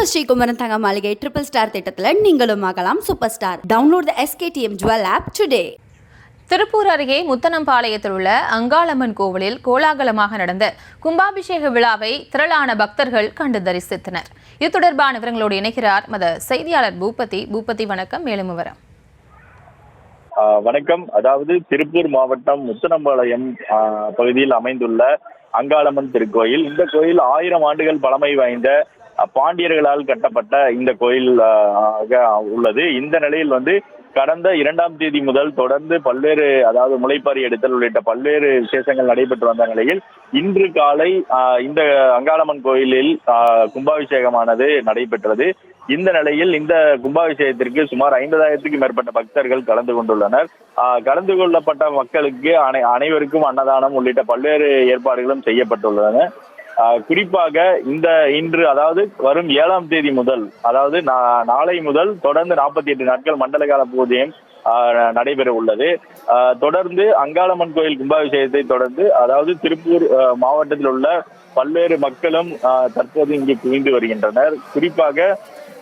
நம்ம ஸ்ரீகுமரன் தங்க மாளிகை ட்ரிபிள் ஸ்டார் திட்டத்தில் நீங்களும் ஆகலாம் super star. Download the SKTM jewel app today. Tiruppur அருகே முத்தனம்பாளையத்தில் உள்ள அங்காளம்மன் கோவிலில் கோலாகலமாக நடந்த கும்பாபிஷேக விழாவை திரளான பக்தர்கள் கண்டு தரிசித்தனர். இது தொடர்பான விவரங்களோடு இணைக்கிறார் மத செய்தியாளர் பூபதி. பூபதி, வணக்கம். மேலும் விவரம். வணக்கம். அதாவது திருப்பூர் மாவட்டம் முத்தனம்பாளையம் பகுதியில் அமைந்துள்ள அங்காளம்மன் திருக்கோயில். இந்த கோயில் 1000 ஆண்டுகள் பழமை வாய்ந்த பாண்டியர்களால் கட்டப்பட்ட இந்த கோயில் உள்ளது. இந்த நிலையில் கடந்த 2ஆம் தேதி முதல் தொடர்ந்து பல்வேறு, அதாவது முளைப்பாரி எடுத்தல் உள்ளிட்ட பல்வேறு விசேஷங்கள் நடைபெற்று வந்த நிலையில் இன்று காலை இந்த அங்காளம்மன் கோயிலில் கும்பாபிஷேகமானது நடைபெற்றது. இந்த நிலையில் இந்த கும்பாபிஷேகத்திற்கு சுமார் 50,000க்கும் மேற்பட்ட பக்தர்கள் கலந்து கொண்டுள்ளனர். கலந்து கொள்ளப்பட்ட மக்களுக்கு அனைவருக்கும் அன்னதானம் உள்ளிட்ட பல்வேறு ஏற்பாடுகளும் செய்யப்பட்டுள்ளன. குறிப்பாக இன்று, அதாவது வரும் 7ஆம் தேதி முதல், அதாவது நாளை முதல் தொடர்ந்து 48 நாட்கள் மண்டல கால பூஜையும் நடைபெற உள்ளது. தொடர்ந்து அங்காளம்மன் கோயில் கும்பாபிஷேகத்தை தொடர்ந்து, அதாவது திருப்பூர் மாவட்டத்தில் உள்ள பல்வேறு மக்களும் தற்போது இங்கே குவிந்து வருகின்றனர். குறிப்பாக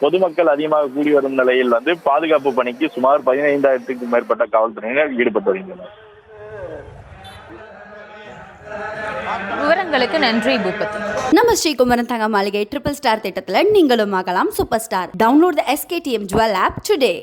பொதுமக்கள் அதிகமாக கூடி வரும் நிலையில் பாதுகாப்பு பணிக்கு சுமார் 15,000க்கும் மேற்பட்ட காவல்துறையினர் ஈடுபட்டு வருகின்றனர். விவரங்களுக்கு நன்றி பூபதி. நம்ம ஸ்ரீகுமரன் தங்க மாளிகை ட்ரிபிள் ஸ்டார் திட்டத்தில் நீங்களும் ஆகலாம் super star. Download the SKTM jewel app today.